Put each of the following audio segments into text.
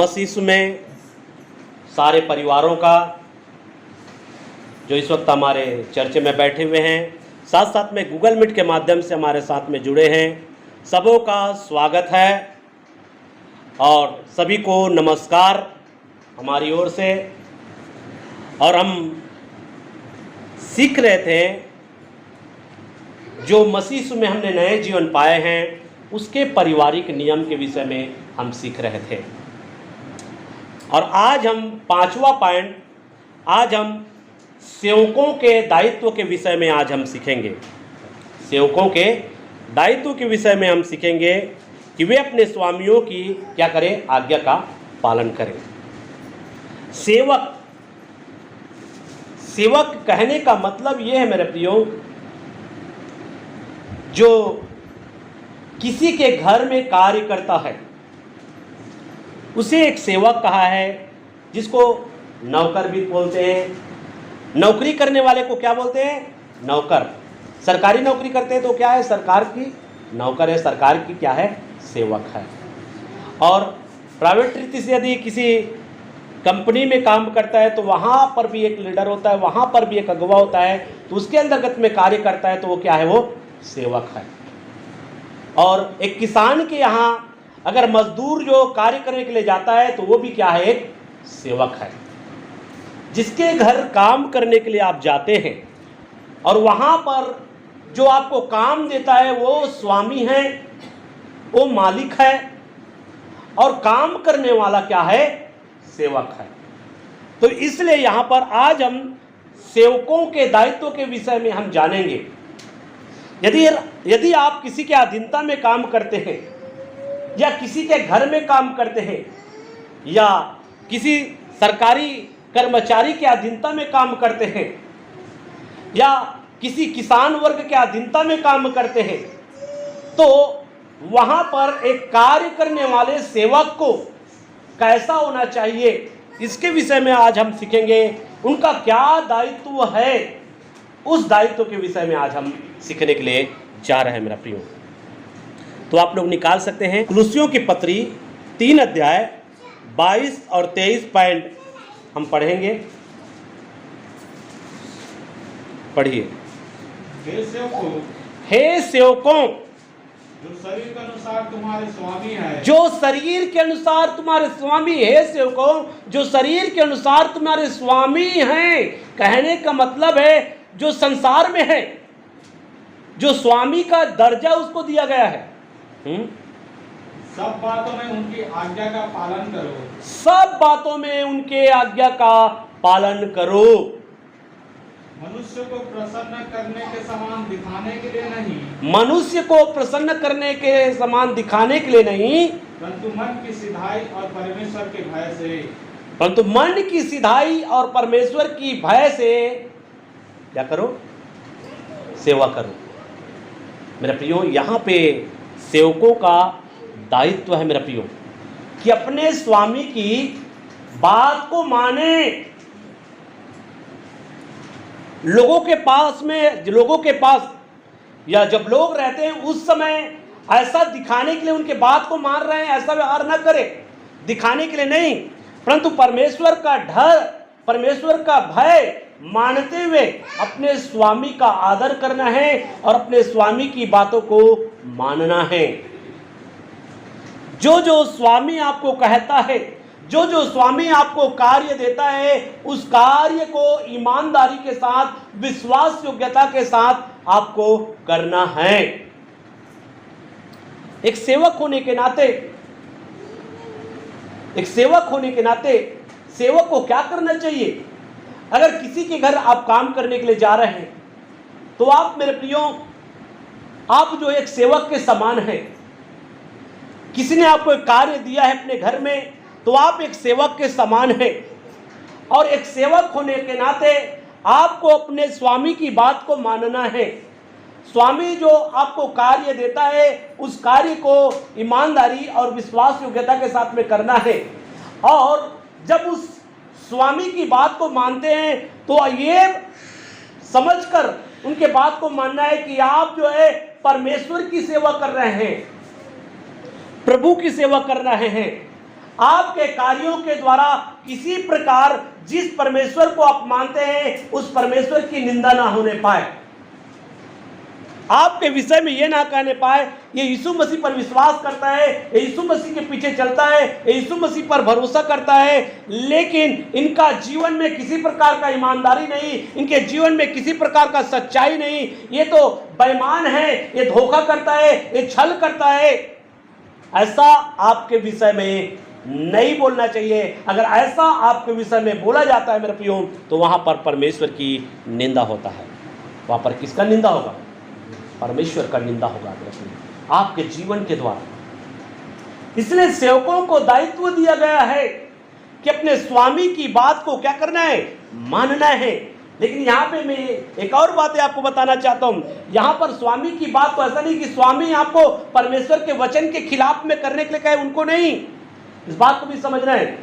मसीह में सारे परिवारों का जो इस वक्त हमारे चर्च में बैठे हुए हैं, साथ साथ में गूगल मीट के माध्यम से हमारे साथ में जुड़े हैं, सबों का स्वागत है और सभी को नमस्कार हमारी ओर से। और हम सीख रहे थे जो मसीह में हमने नए जीवन पाए हैं उसके पारिवारिक नियम के विषय में हम सीख रहे थे। और आज हम पांचवा पॉइंट, आज हम सेवकों के दायित्व के विषय में आज हम सीखेंगे। सेवकों के दायित्व के विषय में हम सीखेंगे कि वे अपने स्वामियों की क्या करें, आज्ञा का पालन करें। सेवक, सेवक कहने का मतलब ये है मेरे प्रियो, जो किसी के घर में कार्य करता है उसे एक सेवक कहा है, जिसको नौकर भी बोलते हैं। नौकरी करने वाले को क्या बोलते हैं? नौकर। सरकारी नौकरी करते हैं तो क्या है? सरकार की नौकर है, सरकार की क्या है? सेवक है। और प्राइवेट रीति से यदि किसी कंपनी में काम करता है तो वहाँ पर भी एक लीडर होता है, वहाँ पर भी एक अगुवा होता है, तो उसके अंतर्गत में कार्य करता है तो वो क्या है? वो सेवक है। और एक किसान के यहाँ अगर मजदूर जो कार्य करने के लिए जाता है तो वो भी क्या है? एक सेवक है। जिसके घर काम करने के लिए आप जाते हैं और वहाँ पर जो आपको काम देता है वो स्वामी है, वो मालिक है, और काम करने वाला क्या है? सेवक है। तो इसलिए यहाँ पर आज हम सेवकों के दायित्व के विषय में हम जानेंगे। यदि आप किसी के अधीनता में काम करते हैं या किसी के घर में काम करते हैं या किसी सरकारी कर्मचारी के अधीनता में काम करते हैं या किसी किसान वर्ग के अधीनता में काम करते हैं, तो वहाँ पर एक कार्य करने वाले सेवक को कैसा होना चाहिए, इसके विषय में आज हम सीखेंगे। उनका क्या दायित्व है, उस दायित्व के विषय में आज हम सीखने के लिए जा रहे हैं मेरा प्रियो। तो आप लोग निकाल सकते हैं कुलुस्सियों की पत्री 3 अध्याय 22 और 23 पॉइंट हम पढ़ेंगे। पढ़िए। हे सेवकों, जो शरीर के अनुसार तुम्हारे स्वामी है, जो शरीर के अनुसार तुम्हारे स्वामी। हे सेवकों, जो शरीर के अनुसार तुम्हारे स्वामी हैं। कहने का मतलब है जो संसार में है, जो स्वामी का दर्जा उसको दिया गया है। सब बातों में उनकी आज्ञा का पालन करो। सब बातों में उनके आज्ञा का पालन करो। मनुष्य को प्रसन्न करने के समान दिखाने के लिए नहीं, मनुष्य को प्रसन्न करने के समान दिखाने के लिए नहीं, परंतु मन की सिधाई और परमेश्वर के भय से, परंतु मन की सिधाई और परमेश्वर की भय से क्या करो? सेवा करो। मेरा प्रियो, यहाँ पे सेवकों का दायित्व है मेरा प्रियो कि अपने स्वामी की बात को माने। लोगों के पास या जब लोग रहते हैं उस समय ऐसा दिखाने के लिए उनके बात को मान रहे हैं, ऐसा व्यवहार न करें, दिखाने के लिए नहीं, परंतु परमेश्वर का डर, परमेश्वर का भय मानते हुए अपने स्वामी का आदर करना है और अपने स्वामी की बातों को मानना है। जो जो स्वामी आपको कहता है, जो जो स्वामी आपको कार्य देता है, उस कार्य को ईमानदारी के साथ, विश्वास योग्यता के साथ आपको करना है। एक सेवक होने के नाते सेवक को क्या करना चाहिए? अगर किसी के घर आप काम करने के लिए जा रहे हैं तो आप मेरे प्रियो, आप जो एक सेवक के समान हैं। किसी ने आपको एक कार्य दिया है अपने घर में तो आप एक सेवक के समान हैं। और एक सेवक होने के नाते आपको अपने स्वामी की बात को मानना है। स्वामी जो आपको कार्य देता है उस कार्य को ईमानदारी और विश्वास योग्यता के साथ में करना है। और जब उस स्वामी की बात को मानते हैं तो ये समझकर उनके बात को मानना है कि आप जो है परमेश्वर की सेवा कर रहे हैं, प्रभु की सेवा कर रहे हैं। आपके कार्यों के द्वारा किसी प्रकार जिस परमेश्वर को आप मानते हैं उस परमेश्वर की निंदा ना होने पाए, आपके विषय में यह ना कहने पाए ये यीशु मसीह पर विश्वास करता है, ये यीशु मसीह के पीछे चलता है, ये यीशु मसीह पर भरोसा करता है, लेकिन इनका जीवन में किसी प्रकार का ईमानदारी नहीं, इनके जीवन में किसी प्रकार का सच्चाई नहीं, ये तो बेईमान है, ये धोखा करता है, ये छल करता है। ऐसा आपके विषय में नहीं बोलना चाहिए। अगर ऐसा आपके विषय में बोला जाता है मेरे प्रियो, तो वहां पर परमेश्वर की निंदा होता है। वहां पर किसका निंदा होगा? परमेश्वर का निंदा होगा आपके जीवन के द्वारा। इसलिए सेवकों को दायित्व दिया गया है कि अपने स्वामी की बात को क्या करना है? मानना है। लेकिन यहाँ पे मैं एक और बात आपको बताना चाहता हूँ। यहाँ पर स्वामी की बात को ऐसा नहीं कि स्वामी आपको परमेश्वर के वचन के खिलाफ में करने के लिए कहे, उनको नहीं। इस बात को भी समझना है।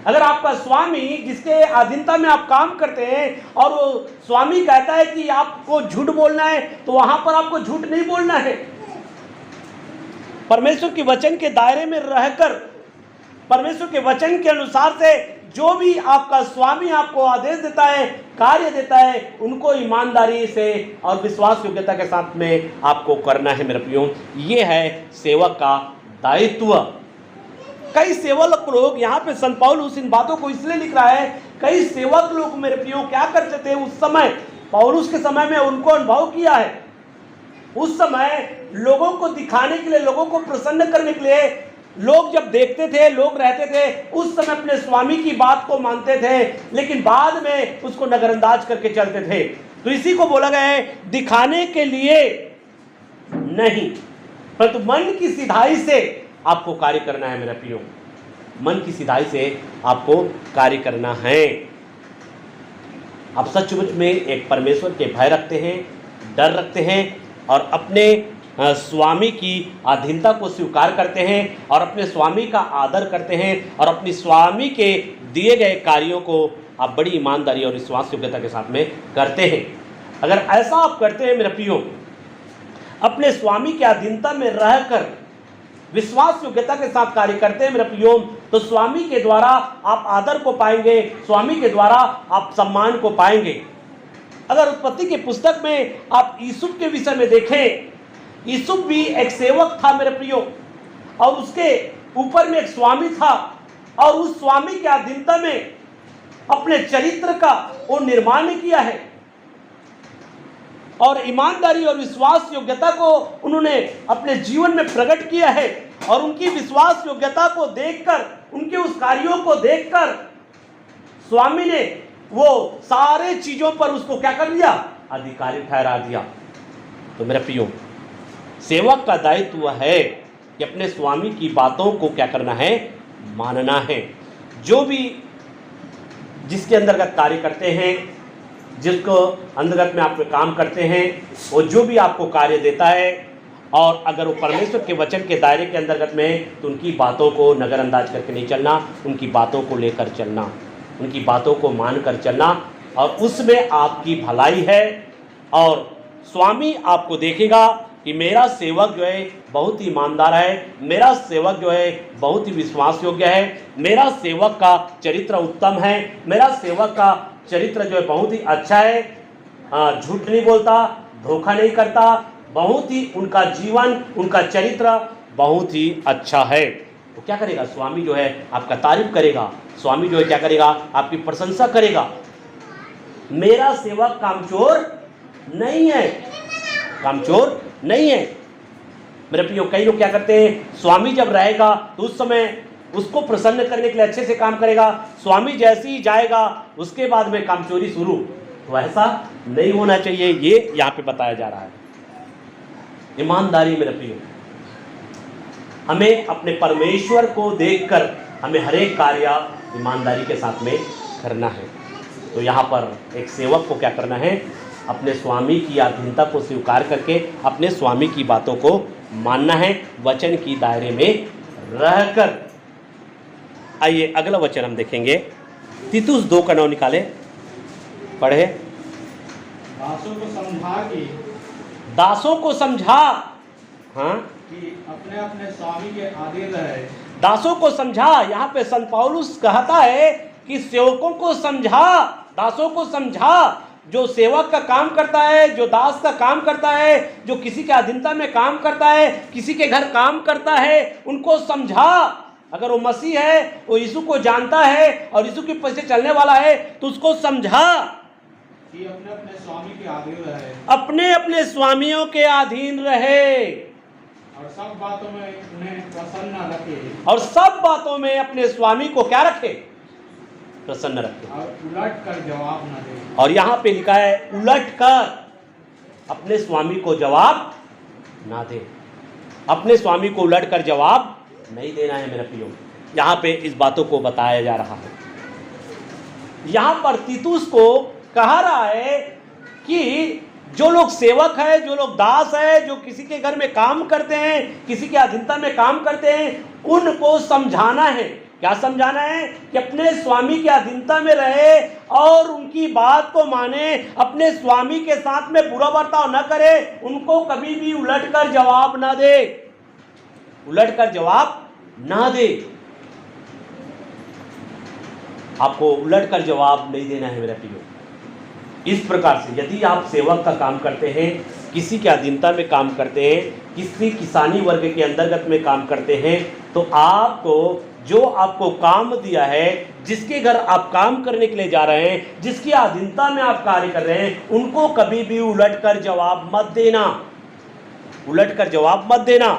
अगर आपका स्वामी जिसके अधीनता में आप काम करते हैं और वो स्वामी कहता है कि आपको झूठ बोलना है, तो वहां पर आपको झूठ नहीं बोलना है। परमेश्वर के वचन के दायरे में रहकर परमेश्वर के वचन के अनुसार से जो भी आपका स्वामी आपको आदेश देता है, कार्य देता है, उनको ईमानदारी से और विश्वास योग्यता के साथ में आपको करना है मेरे प्रियो। ये है सेवक का दायित्व। कई सेवक लोग, यहाँ पे संत पौलुस इन बातों को इसलिए लिख रहा है, कई सेवक लोग मेरे प्रियो क्या करते थे उस समय, पौलुस के समय में उनको अनुभव किया है। उस समय लोगों को दिखाने के लिए, लोगों को प्रसन्न करने के लिए, लोग जब देखते थे, लोग रहते थे, उस समय अपने स्वामी की बात को मानते थे, लेकिन बाद में उसको नजरअंदाज करके चलते थे। तो इसी को बोला गया है, दिखाने के लिए नहीं, परंतु मन की सिधाई से आपको कार्य करना है मेरा प्रियो। मन की सिधाई से आपको कार्य करना है। आप सचमुच में एक परमेश्वर के भय रखते हैं, डर रखते हैं और अपने स्वामी की अधीनता को स्वीकार करते हैं और अपने स्वामी का आदर करते हैं और अपने स्वामी के दिए गए कार्यों को आप बड़ी ईमानदारी और विश्वास योग्यता के साथ में करते हैं। अगर ऐसा आप करते हैं मेरे प्रियो, अपने स्वामी के अधीनता में रहकर विश्वास योग्यता के साथ कार्य करते हैं मेरे प्रियो, तो स्वामी के द्वारा आप आदर को पाएंगे, स्वामी के द्वारा आप सम्मान को पाएंगे। अगर उत्पत्ति की पुस्तक में आप यूसुफ के विषय में देखें, यूसुफ भी एक सेवक था मेरे प्रियो, और उसके ऊपर में एक स्वामी था, और उस स्वामी के अधीनता में अपने चरित्र का वो निर्माण किया है और ईमानदारी और विश्वास योग्यता को उन्होंने अपने जीवन में प्रकट किया है। और उनकी विश्वास योग्यता को देखकर, उनके उस कार्यों को देखकर स्वामी ने वो सारे चीजों पर उसको क्या कर दिया? अधिकारी ठहरा दिया। तो मेरे प्रियो, सेवक का दायित्व है कि अपने स्वामी की बातों को क्या करना है? मानना है। जो भी जिसके अंतर्गत कार्य करते हैं, जिसको अंतर्गत में आप काम करते हैं, वो जो भी आपको कार्य देता है, और अगर वो परमेश्वर के वचन के दायरे के अंतर्गत में, तो उनकी बातों को नज़रअंदाज करके नहीं चलना, उनकी बातों को लेकर चलना, उनकी बातों को मानकर चलना, और उसमें आपकी भलाई है। और स्वामी आपको देखेगा कि मेरा सेवक जो है बहुत ही ईमानदार है, मेरा सेवक जो है बहुत ही विश्वास योग्य है, मेरा सेवक का चरित्र उत्तम है, मेरा सेवक का चरित्र जो है बहुत ही अच्छा है, झूठ नहीं बोलता, धोखा नहीं करता, बहुत ही उनका जीवन, उनका चरित्र बहुत ही अच्छा है। तो क्या करेगा? स्वामी जो है आपका तारीफ करेगा, स्वामी जो है क्या करेगा? आपकी प्रशंसा करेगा। मेरा सेवक कामचोर नहीं है, कामचोर नहीं है। मेरे प्रियो, कई लोग क्या करते हैं, स्वामी जब रहेगा तो उस समय उसको प्रसन्न करने के लिए अच्छे से काम करेगा, स्वामी जैसे ही जाएगा उसके बाद में कामचोरी शुरू। तो ऐसा नहीं होना चाहिए, ये यहाँ पे बताया जा रहा है। ईमानदारी मेरे प्रियो, हमें अपने परमेश्वर को देखकर हमें हर एक कार्य ईमानदारी के साथ में करना है। तो यहाँ पर एक सेवक को क्या करना है? अपने स्वामी की अधीनता को स्वीकार करके अपने स्वामी की बातों को मानना है, वचन की दायरे में रहकर। आइए अगला वचन हम देखेंगे, तीतुस 2:9 निकाले, पढ़े। दासों को समझा कि दासों को समझा, हाँ, कि अपने अपने स्वामी के अधीन रहे। दासों को समझा। यहाँ पे संत पौलुस कहता है कि सेवकों को समझा, दासों को समझा। जो सेवक का काम करता है, जो दास का काम करता है, जो किसी के अधीनता में काम करता है, किसी के घर काम करता है, उनको समझा। अगर वो मसीह है, वो यीशु को जानता है और यीशु के पीछे चलने वाला है, तो उसको समझा कि अपने अपने स्वामी के अधीन रहे, अपने अपने स्वामियों के अधीन रहे और सब बातों में उन्हें प्रसन्न रखे, और सब बातों में अपने स्वामी को क्या रखे? प्रसन्न रखे। और उलट कर जवाब न दे। और यहाँ पे लिखा है उलट कर अपने स्वामी को जवाब ना दे। अपने स्वामी को उलट कर जवाब नहीं देना है मेरे प्रियो। यहाँ पे इस बातों को बताया जा रहा है। यहाँ पर तीतुस को कहा रहा है कि जो लोग सेवक है, जो लोग दास है, जो किसी के घर में काम करते हैं, किसी के अधीनता में काम करते हैं, उनको समझाना है। क्या समझाना है? कि अपने स्वामी के अधीनता में रहे और उनकी बात को माने, अपने स्वामी के साथ में बुरा बर्ताव न करे, उनको कभी भी उलट कर जवाब ना दे, उलट कर जवाब ना दे। आपको उलट कर जवाब नहीं देना है मेरा प्रियो। इस प्रकार से यदि आप सेवक का काम करते हैं, किसी के अधीनता में काम करते हैं, किसी किसानी वर्ग के अंतर्गत में काम करते हैं, तो आपको जो आपको काम दिया है, जिसके घर आप काम करने के लिए जा रहे हैं, जिसकी अधीनता में आप कार्य कर रहे हैं, उनको कभी भी उलट कर जवाब मत देना, उलट कर जवाब मत देना।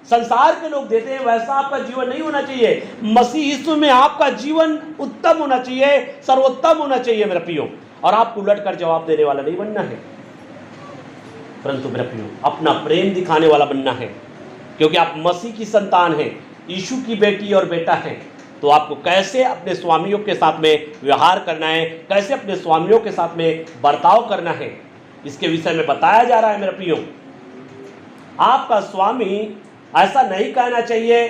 संसार के लोग देते हैं वैसा आपका जीवन नहीं होना चाहिए। मसीह यीशु में आपका जीवन उत्तम होना चाहिए, सर्वोत्तम होना चाहिए मेरा प्रियो। और आपको उलट कर जवाब देने वाला नहीं बनना है, परंतु मेरा प्रियो अपना प्रेम दिखाने वाला बनना है। क्योंकि आप मसीह की संतान हैं, यीशु की बेटी और बेटा हैं, तो आपको कैसे अपने स्वामियों के साथ में व्यवहार करना है, कैसे अपने स्वामियों के साथ में बर्ताव करना है, इसके विषय में बताया जा रहा है मेरा प्रियो। आपका स्वामी ऐसा नहीं कहना चाहिए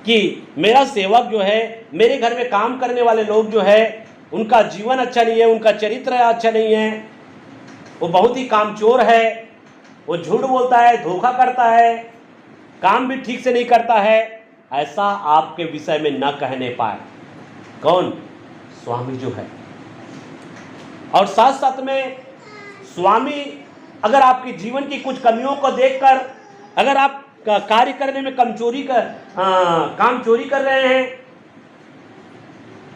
कि मेरा सेवक जो है, मेरे घर में काम करने वाले लोग जो है, उनका जीवन अच्छा नहीं है, उनका चरित्र अच्छा नहीं है, वो बहुत ही कामचोर है, वो झूठ बोलता है, धोखा करता है, काम भी ठीक से नहीं करता है। ऐसा आपके विषय में न कहने पाए। कौन? स्वामी जो है। और साथ साथ में स्वामी अगर आपके जीवन की कुछ कमियों को देखकर, अगर आप कार्य करने में काम चोरी कर रहे हैं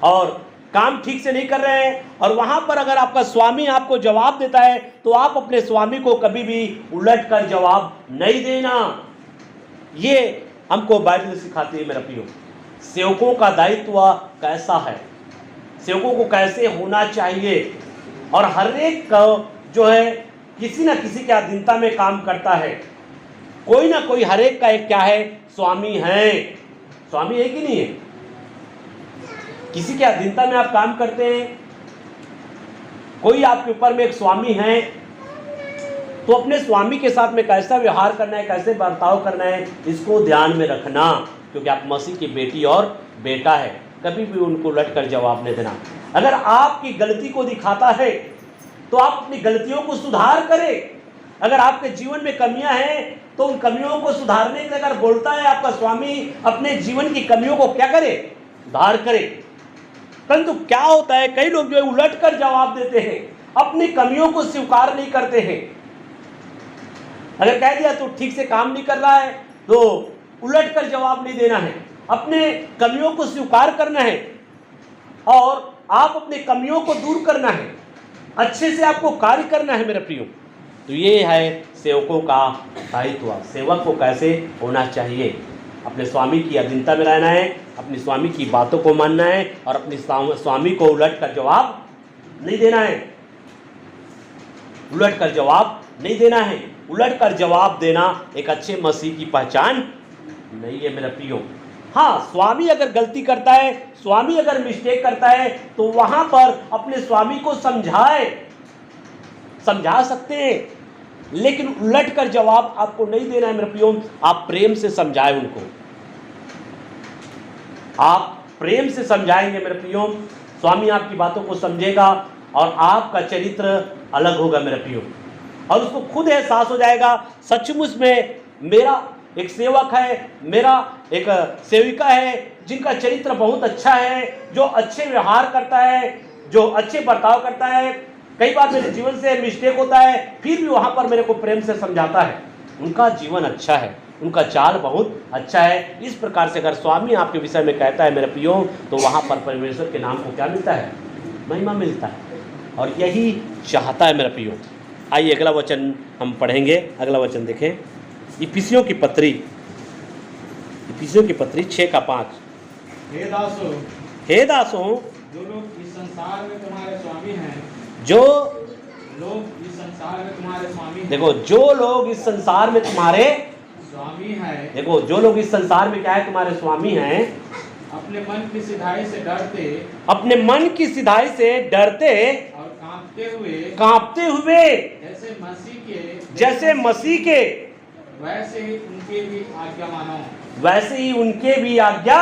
और काम ठीक से नहीं कर रहे हैं, और वहां पर अगर आपका स्वामी आपको जवाब देता है, तो आप अपने स्वामी को कभी भी उलट कर जवाब नहीं देना। ये हमको बाइबल सिखाती है मेरा प्रियो। सेवकों का दायित्व कैसा है, सेवकों को कैसे होना चाहिए, और हर एक जो है किसी न किसी के अधीनता में काम करता है। कोई ना कोई, हर एक का एक क्या है? स्वामी है। स्वामी है कि नहीं है? किसी के अधीनता में आप काम करते हैं, कोई आपके ऊपर में एक स्वामी है, तो अपने स्वामी के साथ में कैसा व्यवहार करना है, कैसे बर्ताव करना है, इसको ध्यान में रखना। क्योंकि आप मसीह की बेटी और बेटा है, कभी भी उनको उलट कर जवाब नहीं देना। अगर आपकी गलती को दिखाता है तो आप अपनी गलतियों को सुधार करें। अगर आपके जीवन में कमियां हैं तो उन कमियों को सुधारने के लिए अगर बोलता है आपका स्वामी, अपने जीवन की कमियों को क्या करे? सुधार करे। परंतु क्या होता है, कई लोग जो है उलट कर जवाब देते हैं, अपनी कमियों को स्वीकार नहीं करते हैं। अगर कह दिया तो ठीक से काम नहीं कर रहा है, तो उलट कर जवाब नहीं देना है, अपने कमियों को स्वीकार करना है और आप अपनी कमियों को दूर करना है, अच्छे से आपको कार्य करना है मेरे प्रियो। तो ये है सेवकों का दायित्व। सेवक को कैसे होना चाहिए? अपने स्वामी की अधीनता में रहना है, अपने स्वामी की बातों को मानना है और अपने स्वामी को उलट कर जवाब नहीं देना है, उलट कर जवाब नहीं देना है। उलट कर जवाब देना एक अच्छे मसीह की पहचान नहीं है मेरा प्रियो। हाँ, स्वामी अगर गलती करता है, स्वामी अगर मिस्टेक करता है, तो वहां पर अपने स्वामी को समझा सकते हैं, लेकिन उलट कर जवाब आपको नहीं देना है मेरे प्रियो। आप प्रेम से समझाएं उनको, आप प्रेम से समझाएंगे मेरे प्रियो, स्वामी आपकी बातों को समझेगा और आपका चरित्र अलग होगा मेरे प्रियो। और उसको खुद एहसास हो जाएगा, सचमुच में मेरा एक सेवक है, मेरा एक सेविका है जिनका चरित्र बहुत अच्छा है, जो अच्छे व्यवहार करता है, जो अच्छे बर्ताव करता है। कई बार मेरे जीवन से मिस्टेक होता है, फिर भी वहाँ पर मेरे को प्रेम से समझाता है। उनका जीवन अच्छा है, उनका चाल बहुत अच्छा है। इस प्रकार से अगर स्वामी आपके विषय में कहता है मेरे प्रियो, तो वहाँ पर परमेश्वर के नाम को क्या मिलता है? महिमा मिलता है। और यही चाहता है मेरा प्रियो। आइए अगला वचन हम पढ़ेंगे। अगला वचन देखें, इफिसियों की पत्री 6:5। हे दासों, हे दासों, जो लोग इस संसार में तुम्हारे स्वामी हैं, जो लोग इस संसार में तुम्हारे स्वामी हैं, देखो, जो लोग इस संसार में तुम्हारे स्वामी हैं, देखो, जो लोग इस संसार में क्या है? तुम्हारे स्वामी हैं। अपने मन की सिधाई से डरते, अपने मन की सिधाई से डरते और कांपते हुए जैसे मसीह के वैसे ही उनके भी आज्ञा मानो। वैसे ही उनके भी आज्ञा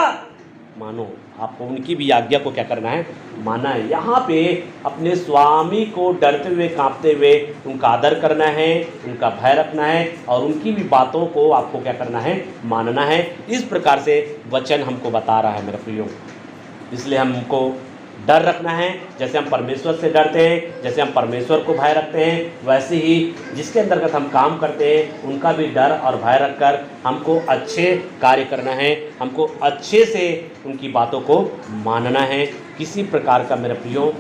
मानो। आपको उनकी भी आज्ञा को क्या करना है? मानना है। यहाँ पे अपने स्वामी को डरते हुए कांपते हुए उनका आदर करना है, उनका भय रखना है, और उनकी भी बातों को आपको क्या करना है? मानना है। इस प्रकार से वचन हमको बता रहा है मेरे प्रियो। इसलिए हमको डर रखना है। जैसे हम परमेश्वर से डरते हैं, जैसे हम परमेश्वर को भय रखते हैं, वैसे ही जिसके अंतर्गत हम काम करते हैं उनका भी डर और भय रखकर हमको अच्छे कार्य करना है। हमको अच्छे से उनकी बातों को मानना है। किसी प्रकार का मेरे प्रियो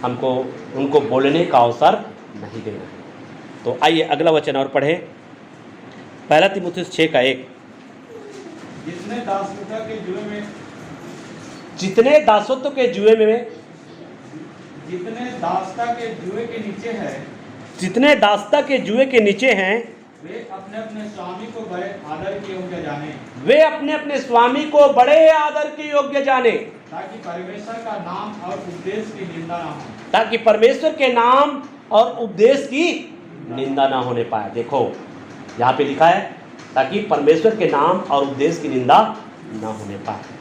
हमको उनको बोलने का अवसर नहीं देना है। तो आइए अगला वचन और पढ़ें। 1 तीमुथियुस 6:1। जितने दासत्व के जुए में जितने दासत्व के जुए में जितने दासता के जुए के नीचे है, जितने दासता के जुए के नीचे हैं, वे अपने अपने स्वामी को बड़े आदर के योग्य जाने। वे अपने अपने स्वामी को बड़े आदर के योग्य जाने, ताकि परमेश्वर का नाम और उपदेश की निंदा ना हो। ताकि परमेश्वर के नाम और उपदेश की निंदा ना होने पाए। देखो यहाँ पे लिखा है, ताकि परमेश्वर के नाम और उपदेश की निंदा ना होने पाए।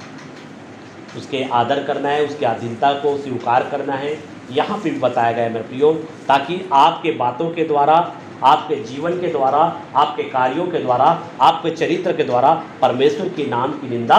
उसके आदर करना है, उसकी अधीनता को स्वीकार करना है। यहाँ पे भी बताया गया है मेरे प्रियो, ताकि आपके बातों के द्वारा, आपके जीवन के द्वारा, आपके कार्यों के द्वारा, आपके चरित्र के द्वारा परमेश्वर के नाम की निंदा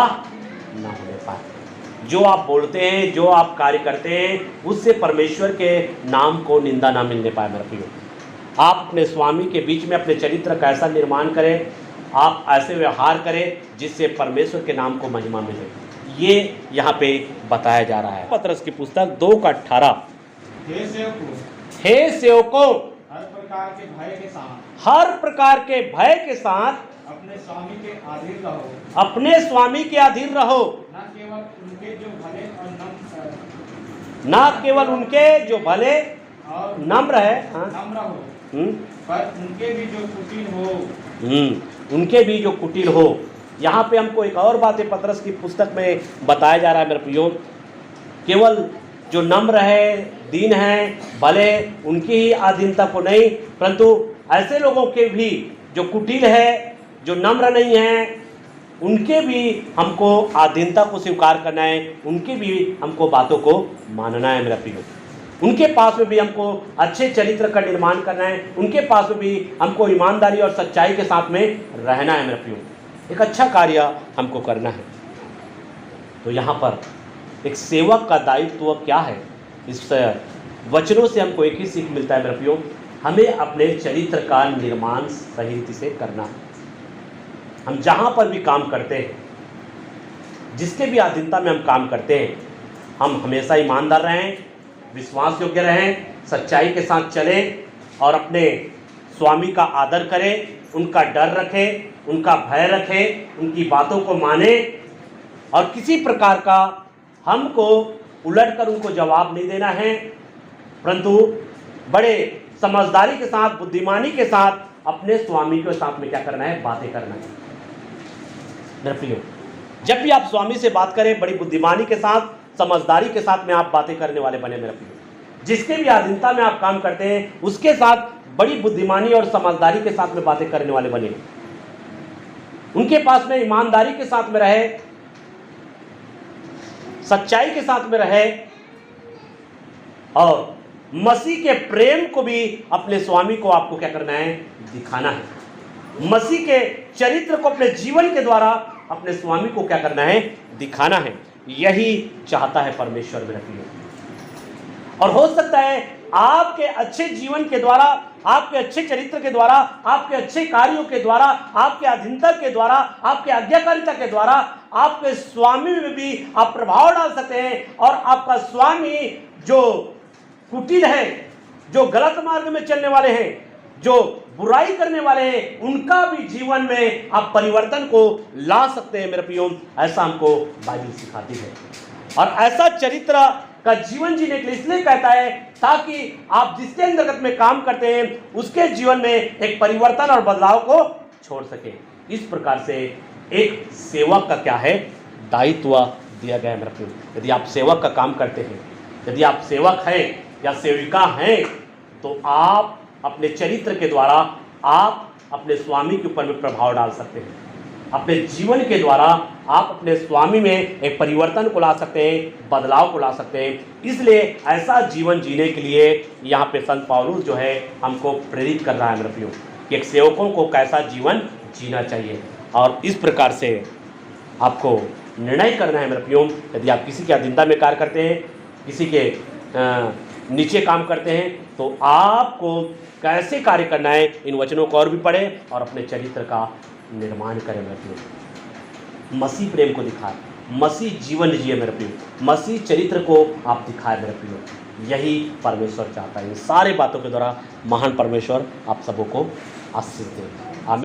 ना होने पाए। जो आप बोलते हैं, जो आप कार्य करते हैं, उससे परमेश्वर के नाम को निंदा ना मिलने पाए मेरे प्रियो। आप अपने स्वामी के बीच में अपने चरित्र का ऐसा निर्माण करें, आप ऐसे व्यवहार करें जिससे परमेश्वर के नाम को महिमा मिले। ये यहाँ पे बताया जा रहा है। पतरस की पुस्तक 2:18। हे सेवकों, हर प्रकार के भय के साथ, हर प्रकार के भय के साथ अपने स्वामी के अधीन रहो, अपने स्वामी के अधीन रहो, न केवल उनके जो भले और न केवल उनके जो भले और नम्र है, हाँ, नम्र हो, पर उनके भी जो कुटिल हो, उनके भी जो कुटिल हो। यहाँ पे हमको एक और बात है पतरस की पुस्तक में बताया जा रहा है मेरे प्रियो, केवल जो नम्र है, दीन है, भले उनकी ही अधीनता को नहीं, परंतु ऐसे लोगों के भी जो कुटिल है, जो नम्र नहीं है, उनके भी हमको अधीनता को स्वीकार करना है, उनके भी हमको बातों को मानना है मेरा प्रियो। उनके पास में भी हमको अच्छे चरित्र का निर्माण करना है, उनके पास में भी हमको ईमानदारी और सच्चाई के साथ में रहना है मेरा प्रियो। एक अच्छा कार्य हमको करना है। तो यहाँ पर एक सेवक का दायित्व क्या है? इस वचनों से हमको एक ही सीख मिलता है मेरे प्रियो, हमें अपने चरित्र का निर्माण सही रीति से करना है। हम जहाँ पर भी काम करते हैं, जिसके भी अधीनता में हम काम करते हैं, हम हमेशा ईमानदार रहें, विश्वास योग्य रहें, सच्चाई के साथ चलें और अपने स्वामी का आदर करें, उनका डर रखें, उनका भय रखें, उनकी बातों को माने, और किसी प्रकार का हमको उलटकर उनको जवाब नहीं देना है, परंतु बड़े समझदारी के साथ, बुद्धिमानी के साथ अपने स्वामी के साथ में क्या करना है? बातें करना है मेरे प्रियो। जब भी आप स्वामी से बात करें, बड़ी बुद्धिमानी के साथ, समझदारी के साथ में आप बातें करने वाले बने मेरे प्रियो। जिसके भी अधीनता में आप काम करते हैं, उसके साथ बड़ी बुद्धिमानी और समझदारी के साथ में बातें करने वाले बने। उनके पास में ईमानदारी के साथ में रहे, सच्चाई के साथ में रहे, और मसीह के प्रेम को भी अपने स्वामी को आपको क्या करना है? दिखाना है। मसीह के चरित्र को अपने जीवन के द्वारा अपने स्वामी को क्या करना है, दिखाना है। यही चाहता है परमेश्वर मेरे प्रियो। और हो सकता है आपके अच्छे जीवन के द्वारा, आपके अच्छे चरित्र के द्वारा, आपके अच्छे कार्यों के द्वारा, आपके अधीनता के द्वारा, आपके आज्ञाकारिता के द्वारा आपके स्वामी में भी आप प्रभाव डाल सकते हैं। और आपका स्वामी जो कुटिल है, जो गलत मार्ग में चलने वाले हैं, जो बुराई करने वाले हैं, उनका भी जीवन में आप परिवर्तन को ला सकते हैं मेरे प्रियो। ऐसा हमको बाइबल सिखाती है। और ऐसा चरित्र का जीवन जीने के लिए इसलिए कहता है ताकि आप जिसके अंतर्गत में काम करते हैं उसके जीवन में एक परिवर्तन और बदलाव को छोड़ सके। इस प्रकार से एक सेवक का क्या है, दायित्व दिया गया है मेरे प्रियो। यदि आप सेवक का काम करते हैं, यदि आप सेवक हैं या सेविका हैं, तो आप अपने चरित्र के द्वारा आप अपने स्वामी के ऊपर में प्रभाव डाल सकते हैं। अपने जीवन के द्वारा आप अपने स्वामी में एक परिवर्तन को ला सकते हैं, बदलाव को ला सकते हैं। इसलिए ऐसा जीवन जीने के लिए यहाँ पे संत पौलुस जो है हमको प्रेरित कर रहा है मेरे प्रियो कि एक सेवकों को कैसा जीवन जीना चाहिए। और इस प्रकार से आपको निर्णय करना है मेरे प्रियो। यदि आप किसी के अधीनता में कार्य करते हैं, किसी के नीचे काम करते हैं, तो आपको कैसे कार्य करना है, इन वचनों को और भी पढ़ें और अपने चरित्र का निर्माण करें मेरे प्रियो। मसीह प्रेम को दिखाए, मसीह जीवन जिए मेरे प्रियो, मसीह चरित्र को आप दिखाए मेरे प्रियो। यही परमेश्वर चाहता है। इन सारे बातों के द्वारा महान परमेश्वर आप सबों को आशीष दे।